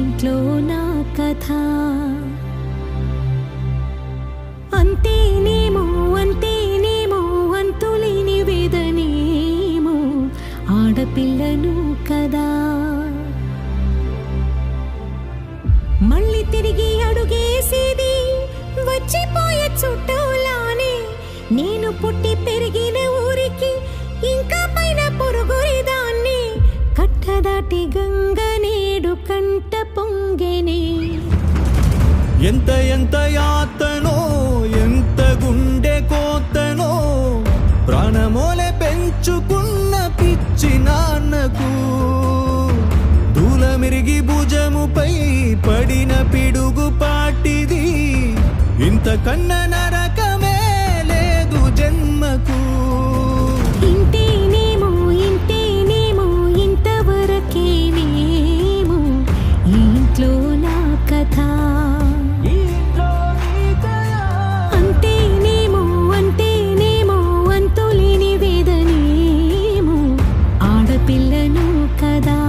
ఇంట్లో నా కథ అంతేనేమో అంతేనేమో అంతులేని వేదనేమో ఆడపిల్లను కదా మళ్ళీ తిరిగి అడుగేసేది వచ్చిపోయే చుట్టూలానే నేను పుట్టి పెరిగిన ఊరికి ఇంకా పైన పొరుగురిదాన్ని కట్టదాటి గంగ నేడు కంట పొంగెనే ఎంత ఎంత యాతనో ఎంత గుండె కోతనో ప్రాణమోలే పెంచుకున్న పిచ్చి నాన్నకు దూలమిరిగి భుజముపై పడిన పిడుగు పాటిది ఇంతకన్న నరకమే లేదు జన్మకు ఇంతేనేమో ఇంతేనేమో ఇంతవరకేనేమో ఇంట్లో నా కథ అంతేనేమో అంతేనేమో అంతులేని వేదనేమో ఆడపిల్లను కదా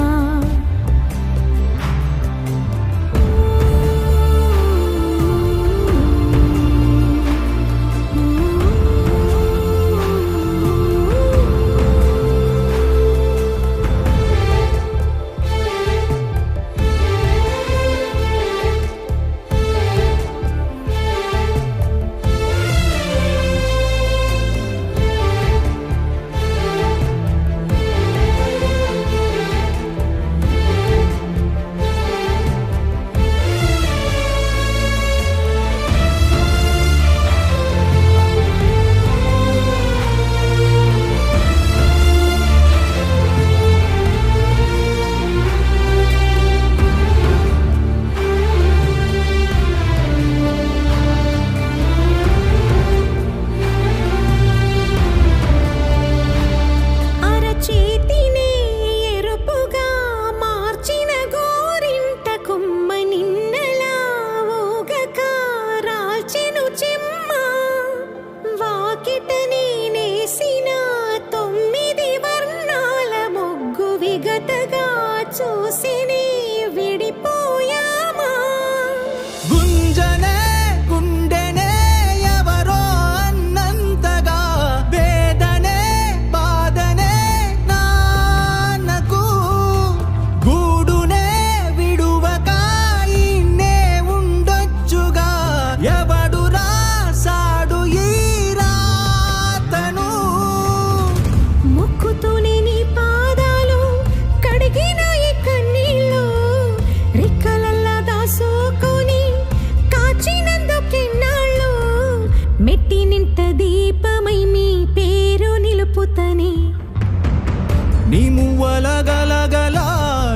నీ మువ్వల గలగల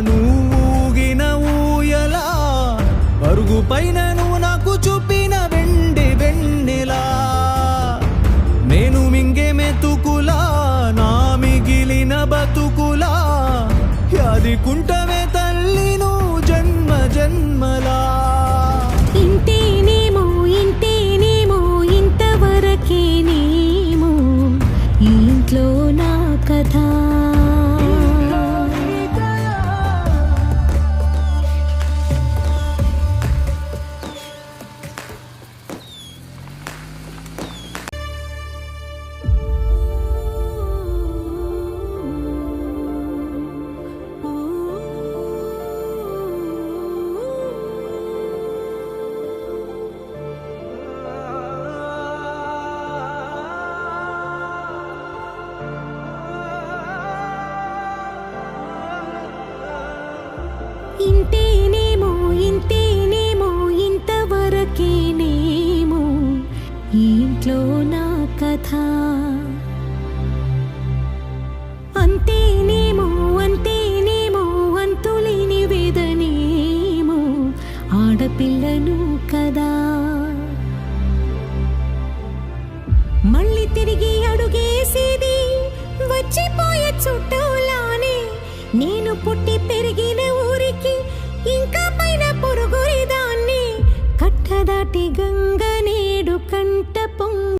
నువ్వుగిన ఊయలా అరుగు పైన నువ్వు నాకు చూపిన వెన్నెలా నేను మింగే మెతుకులా నా మిగిలిన బతుకులా యాదికుంటవే తల్లి నువ్వు జన్మ జన్మలా ఇంతేనేమో ఇంతేనేమో ఇంతవరకేనేమో ఇంట్లో నా కథ ఇంతేనేమో ఇంతేనేమో ఇంతవరకేనేమో ఇంట్లో నా కథ అంతేనేమో అంతేనేమో అంతులేని వేదనేమో ఆడపిల్లను కదా మళ్ళీ తిరిగి అడుగేసేది వచ్చిపోయే చుట్టూలానే నేను పుట్టి పెరిగిన ఊరికి ఇంకా పైన పొరుగురిదాన్ని కట్టదాటి గంగనే